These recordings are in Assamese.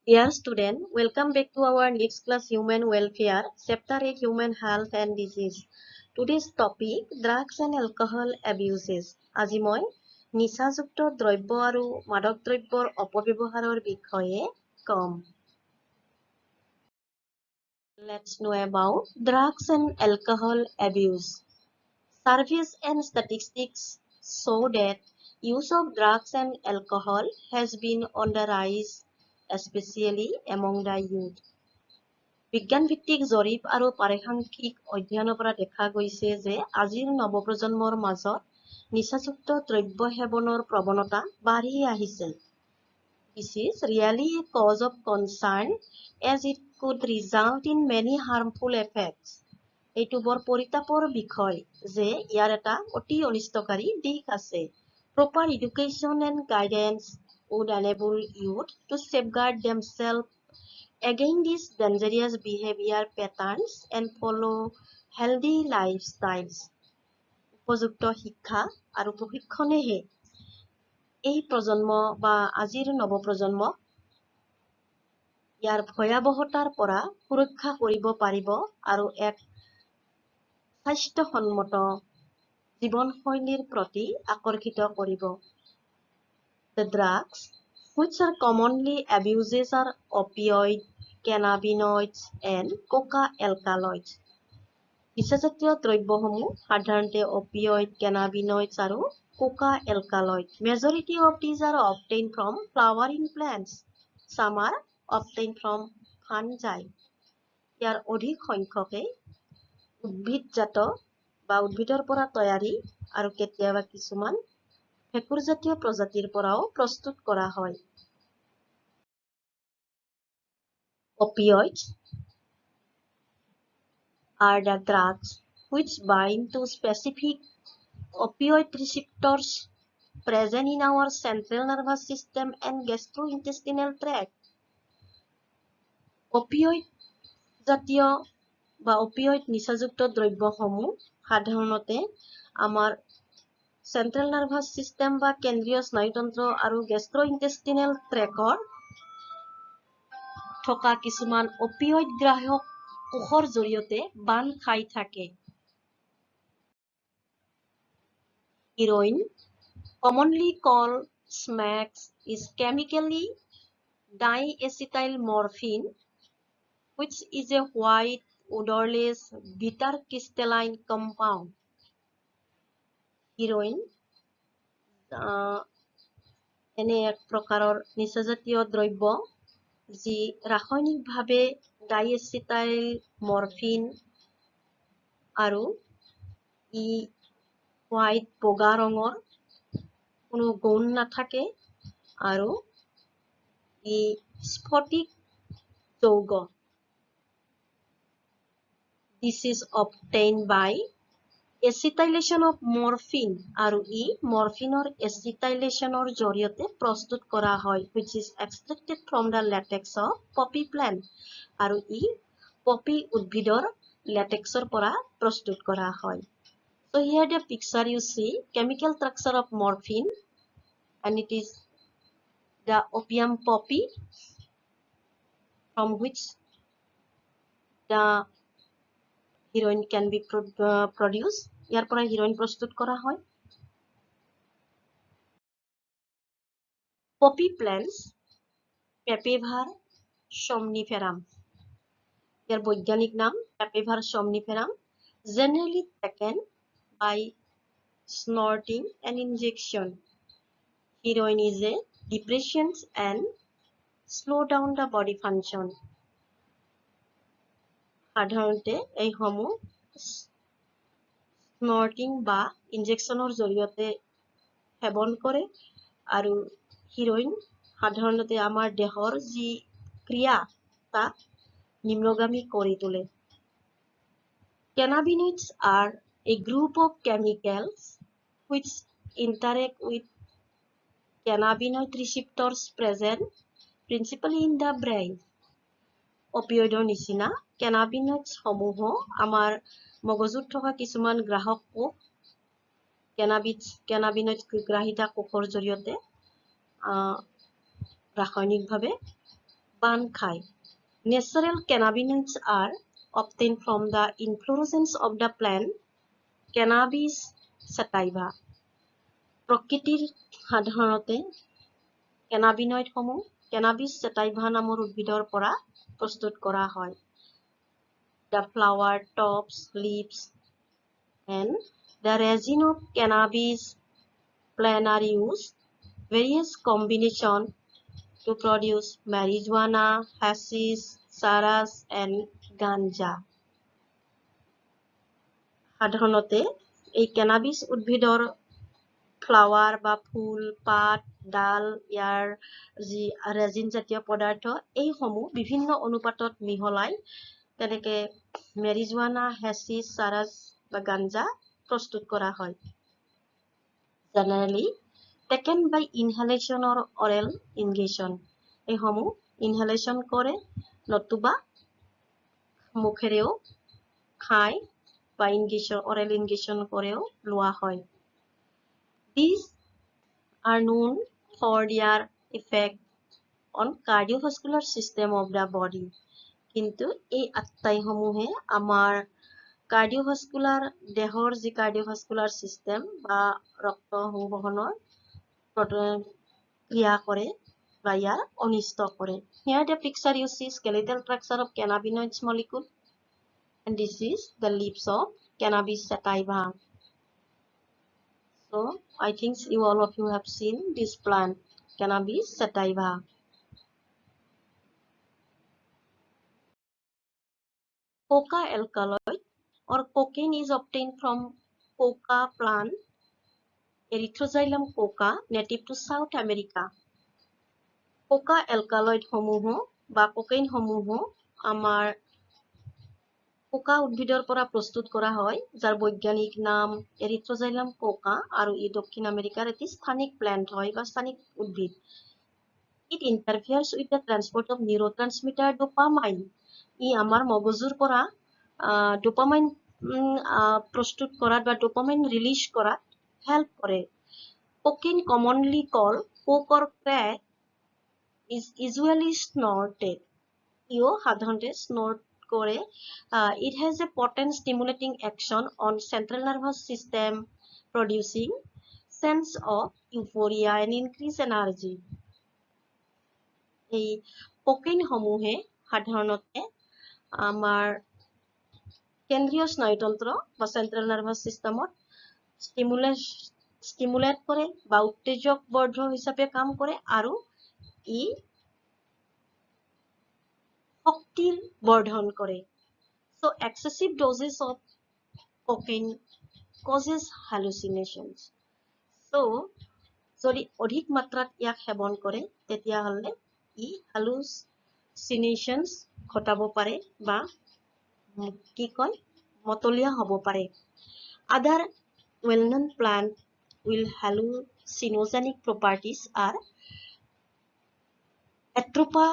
Dear student, welcome back to our next class Human Welfare, Chapter 8 Human Health and Disease. Today's topic Drugs and Alcohol Abuses. আজি মই নিচাযুক্ত দ্ৰব্য আৰু মাদক দ্ৰব্যৰ অপব্যৱহাৰৰ বিষয়ে কম। Let's know about drugs and alcohol abuse. Surveys and statistics show that use of drugs and alcohol has been on the rise, especially among the youth. বিজ্ঞান ভিত্তিক জৰীপ আৰু পাৰিসাংখ্যিক অধ্যয়নৰ পৰা দেখা গৈছে যে আজিৰ নৱপ্ৰজন্মৰ মাজত নিচাযুক্ত দ্ৰব্য সেৱনৰ প্ৰৱণতা বাঢ়ি আহিছে। This is really a cause of concern as it could result in many harmful effects. এইটো বৰ পৰিতাপৰ বিষয় যে ইয়াৰ এটা অতি অনিষ্টকাৰী দিশ আছে। Proper education and guidance would enable youth to safeguard themselves against these dangerous behavior patterns and follow healthy lifestyles. উপযুক্ত শিক্ষা আৰু প্ৰশিক্ষণেহে এই প্ৰজন্ম বা আজিৰ নৱপ্ৰজন্মক ইয়াৰ ভয়াৱহতাৰ পৰা সুৰক্ষা কৰিব পাৰিব আৰু এক স্বাস্থ্যসন্মত জীৱনশৈলীৰ প্ৰতি আকৰ্ষিত কৰিব। The drugs which are commonly abuses are opioid, cannabinoids and coca-alkaloids. নিচাজাতীয় দ্ৰব্যসমূহ সাধাৰণতে opioid, cannabinoids আৰু coca-alkaloid. Majority of these are obtained from flowering plants. Some are obtained from fungi. ইয়াৰ অধিক সংখ্যকে উদ্ভিদজাত বা উদ্ভিদৰ পৰা তৈয়াৰী আৰু কেতিয়াবা কিছুমান ভেঁকুৰজাতীয় প্ৰজাতিৰ পৰাও প্ৰস্তুত কৰা হয়। Opioids are the drugs which bind to specific opioid receptors present in our central nervous system and gastrointestinal tract. Opioid জাতীয় বা opioid নিচাযুক্ত দ্ৰব্যসমূহ সাধাৰণতে আমাৰ চেন্ট্ৰেল নাৰ্ভাছ চিষ্টেম বা কেন্দ্ৰীয় স্নায়ুতন্ত্ৰ আৰু গেষ্ট্ৰইণ্টেষ্টিনেল ট্ৰেকৰ থকা কিছুমান opioid গ্ৰাহক কোষৰ জৰিয়তে বান্ধ খাই থাকে। Heroin, commonly called SMAX, is chemically diacetylmorphine, which is a white, odorless, bitter crystalline compound. Heroin এনে এক প্ৰকাৰৰ নিচাজাতীয় দ্ৰব্য যি ৰাসায়নিকভাৱে ডাইএচিটাইলমৰফিন আৰু ই হোৱাইট বগা ৰঙৰ কোনো গুণ নাথাকে আৰু ই স্ফটিক যৌগ। This is obtained by acetylation of morphine আৰু ই মৰফিনৰ acetylation জৰিয়তে প্ৰস্তুত কৰা হয়, which is extracted from the latex of poppy plant আৰু ই poppy উদ্ভিদৰ লেটেক্সৰ পৰা প্ৰস্তুত কৰা হয়। So here the picture you see chemical structure of morphine and it is the opium poppy from which the heroin can be produced. ইয়াৰ পৰা heroin প্ৰস্তুত কৰা হয়। Poppy plants, Papaver somniferum. ইয়াৰ বৈজ্ঞানিক নাম Papaver somniferum, generally taken by snorting and injection. Heroin is a depressant and slow down the body function. সাধাৰণতে এইসমূহ স্নৰ্টিং বা ইনজেকশ্যনৰ জৰিয়তে সেৱন কৰে আৰু হিৰোইন সাধাৰণতে আমাৰ দেহৰ যি ক্ৰিয়া তাক নিম্নগামী কৰি তোলে। Cannabinoids are a group of chemicals which interact with cannabinoid receptors present principally in the brain. Opioidৰ নিচিনা cannabinoids সমূহো আমাৰ মগজুত থকা কিছুমান গ্ৰাহক কোষ cannabinoid গ্ৰাহিতা কোষৰ জৰিয়তে ৰাসায়নিকভাৱে পান খায়। Natural cannabinoids are obtained from the inflorescence of the plant Cannabis sativa. প্ৰকৃতিৰ সাধাৰণতে কেনাবিনইডসমূহ Cannabis sativa নামৰ উদ্ভিদৰ পৰা প্ৰস্তুত কৰা হয়। The flower, tops, leaves, and the resin of cannabis plant are used various combination to produce marijuana, hashish, charas, and ganja. সাধাৰণতে এই কেনাবিছ উদ্ভিদৰ ফ্লাৱাৰ বা ফুল, পাত, ডাল, ইয়াৰ যি ৰেজিন জাতীয় পদাৰ্থ এইসমূহ বিভিন্ন অনুপাতত মিহলাই তেনেকে মেৰিজুৱানা, হেচিছ, চাৰাছ বা গাঞ্জা প্ৰস্তুত কৰা হয়। জেনেৰেলি টেকেন বাই ইনহেলেশ্যন অৰ অৰেল ইনগেশ্যন এইসমূহ ইনহেলেশ্যন কৰে নতুবা মুখেৰেও খায় বা অৰেল ইনগেশ্যন কৰেও লোৱা হয়। These are known for their effect on cardiovascular system of the body. কিন্তু এই আটাইসমূহে আমাৰ কাৰ্ডিওভাস্কুলাৰ দেহৰ যি কাৰ্ডিওভাস্কুলাৰ চিষ্টেম বা ৰক্ত সংবহনৰ ক্ৰিয়া কৰে বা ইয়াৰ অনিষ্ট কৰে। Here the picture you see skeletal structure of cannabinoids molecule and this is the leaves of cannabis sativa. So I think you all of you have seen this plant Cannabis sativa. Coca alkaloid or cocaine is obtained from coca plant Erythrosylum coca native to South America. Coca alkaloid সমূহ বা cocaine সমূহ আমাৰ কোকা উদ্ভিদৰ পৰা প্ৰস্তুত কৰা হয় যাৰ বৈজ্ঞানিক নাম Erythrosylum coca আৰু ই দক্ষিণ আমেৰিকাৰ এটি স্থানিক প্লান্ট হয় বা স্থানিক উদ্ভিদ। It interferes with the transport of neurotransmitter dopamine. ই আমাৰ মগজুৰ পৰা ডোপামাইন প্ৰস্তুত কৰাত বা ডোপামাইন ৰিলিজ কৰাত হেল্প কৰে। Cocaine commonly called coke or crack is usually snorted. ইও সাধাৰণতে snort কৰে। It has a potent stimulating action on central nervous system, producing sense of euphoria and increased energy. এই কোকেইন সমূহে সাধাৰণতে আমাৰ কেন্দ্ৰীয় স্নায়ুতন্ত্ৰ বা চেন্ট্ৰেল নাৰ্ভাছ চিষ্টেমত ষ্টিমুলেট কৰে বা উত্তেজক বৰ্ধক হিচাপে কাম কৰে আৰু ই শক্তিৰ বৰ্ধন কৰে। So excessive doses of cocaine causes hallucinations. So যদি অধিক মাত্ৰাত ইয়াক সেৱন কৰে তেতিয়াহ'লে ই hallucinations ঘটাব পাৰে বা কি কয় মতলীয়া হ'ব পাৰে। Other well-known plant with hallucinogenic properties are Atropa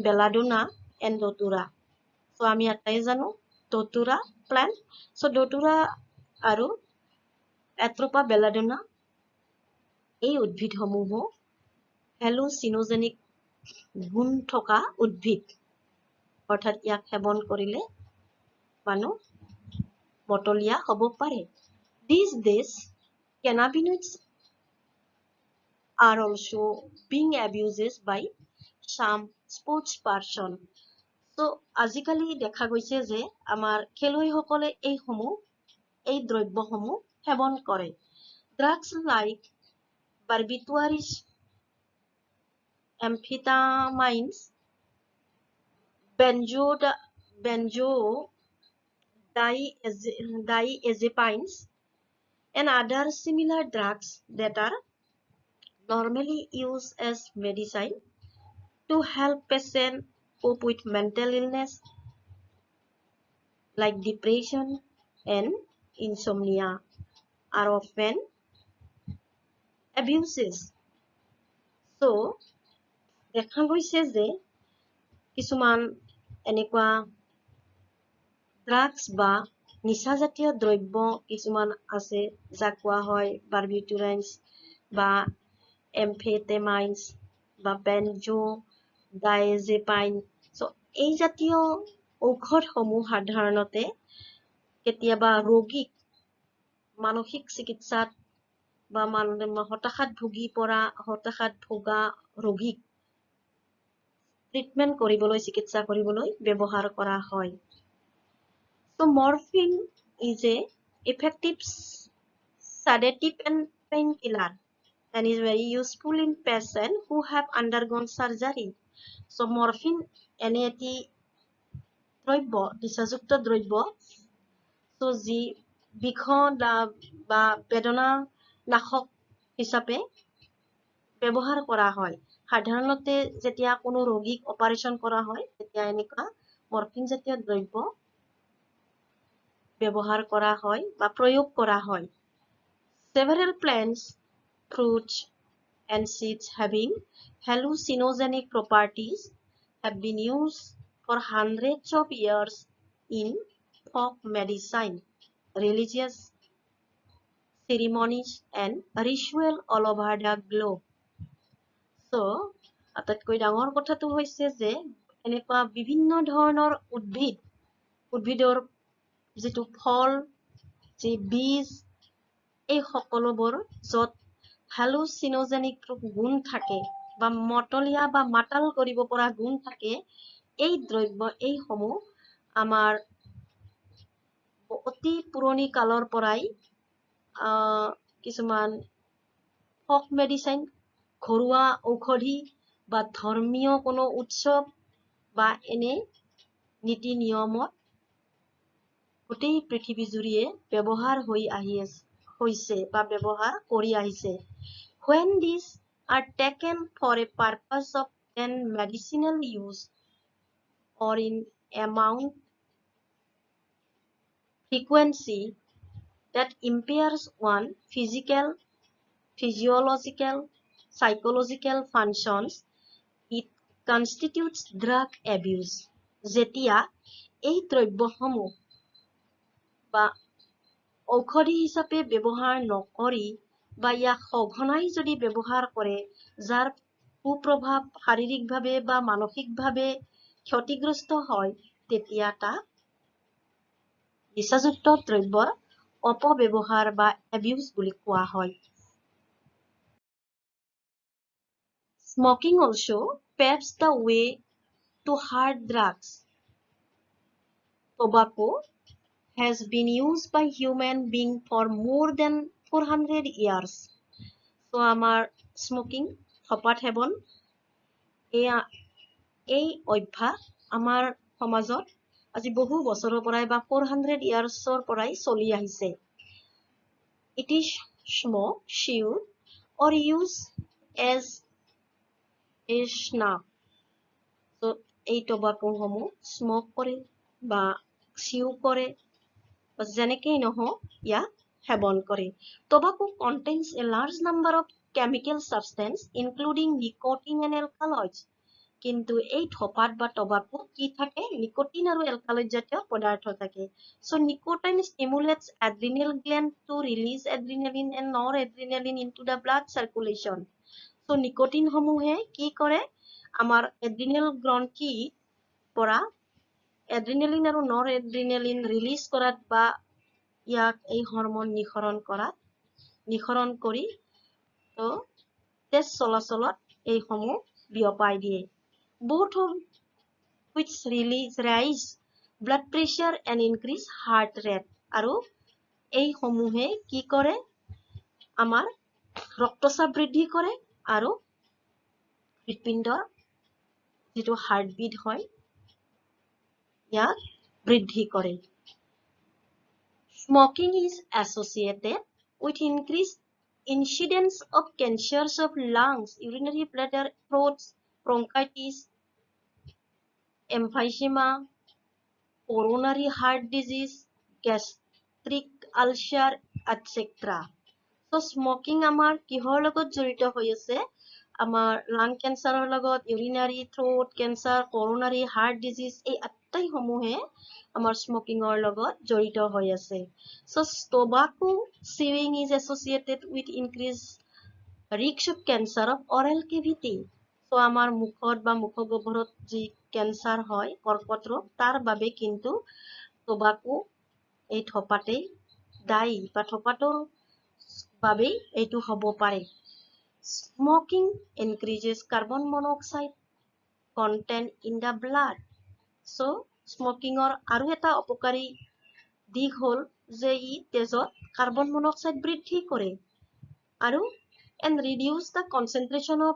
belladonna and Datura. So আমি আটাই জানো Datura plant. So Datura আৰু Atropa belladonna এই উদ্ভিদসমূহ hallucinogenic গুণ থকা উদ্ভিদ অৰ্থাৎ ইয়াক সেৱন কৰিলে মানুহ মতলীয়া হ'ব পাৰে। These days cannabinoids are also being abused by some sports person. So আজিকালি দেখা গৈছে যে আমাৰ খেলুৱৈসকলে এই দ্ৰব্যসমূহ সেৱন কৰে। Drugs like barbiturates, amphetamines, benzodiazepines, and other similar drugs that are normally used as medicine to help patients cope with mental illness like depression and insomnia are often abuses. So দেখা গৈছে যে কিছুমান এনেকুৱা ড্ৰাগছ বা নিচাজাতীয় দ্ৰব্য কিছুমান আছে যাক কোৱা হয় বাৰ্বিটুৰাইনছ বা এমফেটামাইনছ বা ডায়েজেপাইন। চ' এই জাতীয় ঔষধসমূহ সাধাৰণতে কেতিয়াবা ৰোগীক মানসিক চিকিৎসাত বা হতাশাত ভোগা ৰোগীক ট্ৰিটমেণ্ট কৰিবলৈ চিকিৎসা কৰিবলৈ ব্যৱহাৰ কৰা হয়। So morphine is a effective sedative and painkiller and is very useful in patients who have undergone surgery. So morphine এনে এটি দ্ৰব্য, নিচাযুক্ত দ্ৰব্য, so যি বিষদ বা বেদনা নাশক হিচাপে ব্যৱহাৰ কৰা হয়। সাধাৰণতে যেতিয়া কোনো ৰোগীক অপাৰেশ্যন কৰা হয় তেতিয়া এনেকুৱা মৰফিন জাতীয় দ্ৰব্য ব্যৱহাৰ কৰা হয় বা প্ৰয়োগ কৰা হয়। Several plants, fruits and seeds having hallucinogenic properties have been used for hundreds of years in folk medicine, religious ceremonies and ritual all over the globe. So, আটাইতকৈ ডাঙৰ কথাটো হৈছে যে এনেকুৱা বিভিন্ন ধৰণৰ উদ্ভিদৰ যিটো ফল, যি বীজ, এই সকলোবোৰ য'ত hallucinogenic গুণ থাকে বা মতলীয়া বা মাতাল কৰিব পৰা গুণ থাকে, এই দ্ৰব্য এইসমূহ আমাৰ অতি পুৰণি কালৰ পৰাই কিছুমান ফক মেডিচিন, ঘৰুৱা ঔষধি বা ধৰ্মীয় কোনো উৎসৱ বা এনে নীতি নিয়মত গোটেই পৃথিৱী জুৰিয়ে ব্যৱহাৰ হৈছে বা ব্যৱহাৰ কৰি আহিছে। When these are taken for a purpose of an medicinal use or in amount frequency that impairs one physiological, psychological functions, it constitutes drug abuse. যেতিয়া এই দ্ৰব্যসমূহ বা ঔষধি হিচাপে ব্যৱহাৰ নকৰি বা ইয়াক সঘনাই যদি ব্যৱহাৰ কৰে, যাৰ কুপ্ৰভাৱ শাৰীৰিকভাৱে বা মানসিকভাৱে ক্ষতিগ্ৰস্ত হয়, তেতিয়া তাক নিচাযুক্ত দ্ৰব্যৰ অপব্যৱহাৰ বা এবিউজ বুলি কোৱা হয়। Smoking also paves the way to hard drugs. Tobacco has been used by human beings for more than 400 years. So আমাৰ স্মোকিং, ধঁপাত সেৱন, এই অভ্যাস আমাৰ সমাজত আজি বহু বছৰৰ পৰাই বা 400 yearsৰ পৰাই চলি আহিছে। It is smoked, chewed or used as a snuff. So এই টবাকোসমূহ স্মক কৰে বা চিউ কৰে বা যেনেকেই নহওক ইয়াক সেৱন কৰে। Tobacco contains a large number of chemical substances including nicotine and alkaloids. কিন্তু এই ধঁপাত বা টবাকো কি থাকে? নিকোটিন আৰু এলকালয়েড জাতীয় পদাৰ্থ থাকে। So nicotine stimulates adrenal gland to release adrenaline and noradrenaline into the blood circulation. So nicotine সমূহে কি কৰে? আমাৰ এড্ৰিনেল গ্ৰন্থি পৰা এড্ৰিনেলিন আৰু নৰএড্ৰিনেলিন ৰিলিজ কৰাত বা ইয়াক এই হৰমন নিঃসৰণ কৰি তো তেজ চলাচলত এইসমূহ বিয়পাই দিয়ে। Both of which raise blood pressure and increase heart rate. আৰু এইসমূহে কি কৰে? আমাৰ ৰক্তচাপ বৃদ্ধি কৰে আৰু হৃদপিণ্ডৰ যিটো হাৰ্টবিট হয় ইয়াক বৃদ্ধি কৰে। Smoking is associated with increased incidence of cancers of lungs, urinary bladder, throat, bronchitis, emphysema, coronary heart disease, gastric ulcer, etc. So smoking আমাৰ কিহৰ লগত জড়িত হৈ আছে? আমাৰ লাং কেঞ্চাৰৰ লগত, urinary throat cancer, coronary heart disease, এই আটাইসমূহে আমাৰ স্মকিঙৰ লগত জড়িত হৈ আছে। So tobacco chewing is associated with increased risk of cancer of oral cavity. So আমাৰ মুখত বা মুখগহ্বৰত যি কেঞ্চাৰ হয় কৰ্কট ৰোগ তাৰ বাবে কিন্তু টোবাকো এই ধপাতেই দায়ী বা ধপাতৰ বাবেই এইটো হ'ব পাৰে। Smoking increases carbon monoxide content in the blood. So স্মকিঙৰ আৰু এটা অপকাৰী দিশ হ'ল যে ই তেজত কাৰ্বন মনক্সাইড বৃদ্ধি কৰে আৰু and reduce the concentration of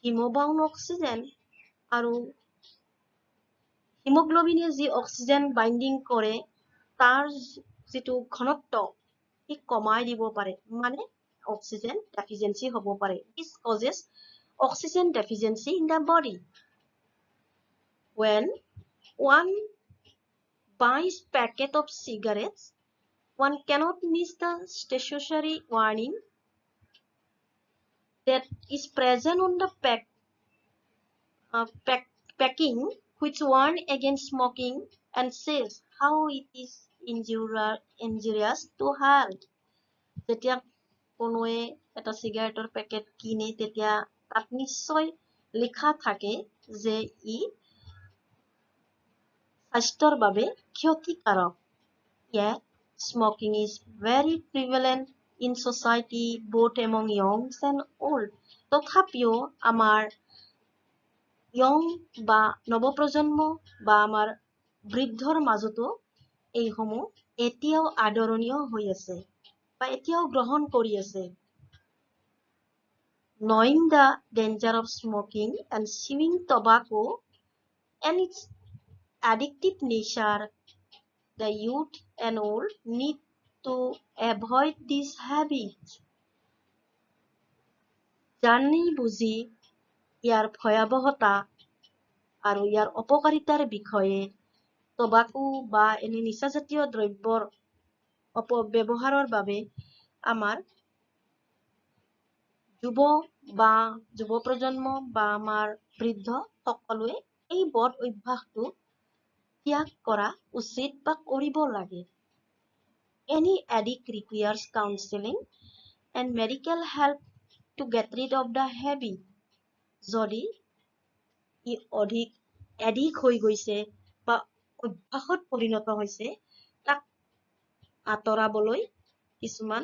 হিমোবাউণ্ড অক্সিজেন আৰু হিমোগ্লোবিনে যি অক্সিজেন বাইন্ডিং কৰে তাৰ যিটো ঘনত্ব ই কমাই দিব পাৰে মানে অক্সিজেন ডেফিচিয়েন্সি হ'ব পাৰে this causes oxygen deficiency in the body when one buys packet of cigarettes one cannot miss the statutory warning that is present on the packing which warn against smoking and says how it is injurious to health. যেতিয়া কোনোৱে এটা চিগাৰেটৰ পেকেট কিনে তেতিয়া তাত নিশ্চয় লিখা থাকে যে ই স্বাস্থ্যৰ বাবে ক্ষতিকাৰক। Yet smoking is very prevalent in society both among young and old. তথাপিও আমাৰ young বা নৱপ্ৰজন্ম বা আমাৰ বৃদ্ধৰ মাজতো এইসমূহ এতিয়াও আদৰণীয় হৈ আছে বা এতিয়াও গ্ৰহণ কৰি আছে। Knowing the danger of smoking and chewing tobacco and its addictive nature, the youth and old need to avoid these habits. জানি বুজি ইয়াৰ ভয়াবহতা আৰু ইয়াৰ অপকাৰিতাৰ বিষয়ে টবাকো বা এনে নিচাজাতীয় দ্ৰব্যৰ অপব্যৱহাৰৰ বাবে আমাৰ যুৱ প্ৰজন্ম বা আমাৰ বৃদ্ধ সকলোৱে এই বদ অভ্যাসটো ত্যাগ কৰা উচিত বা কৰিব লাগে। Any addict requires counseling and medical help to get rid of the habit. যদি ই অধিক এডিক হৈ গৈছে বা অভ্যাসত পৰিণত হৈছে তাক আঁতৰাবলৈ কিছুমান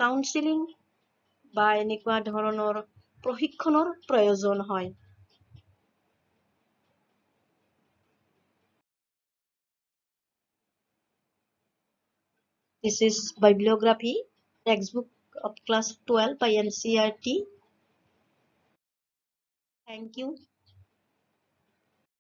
কাউন্সেলিং বা এনেকুৱা ধৰণৰ প্ৰশিক্ষণৰ প্ৰয়োজন হয়। This is bibliography, textbook of class 12 by NCERT. Thank you.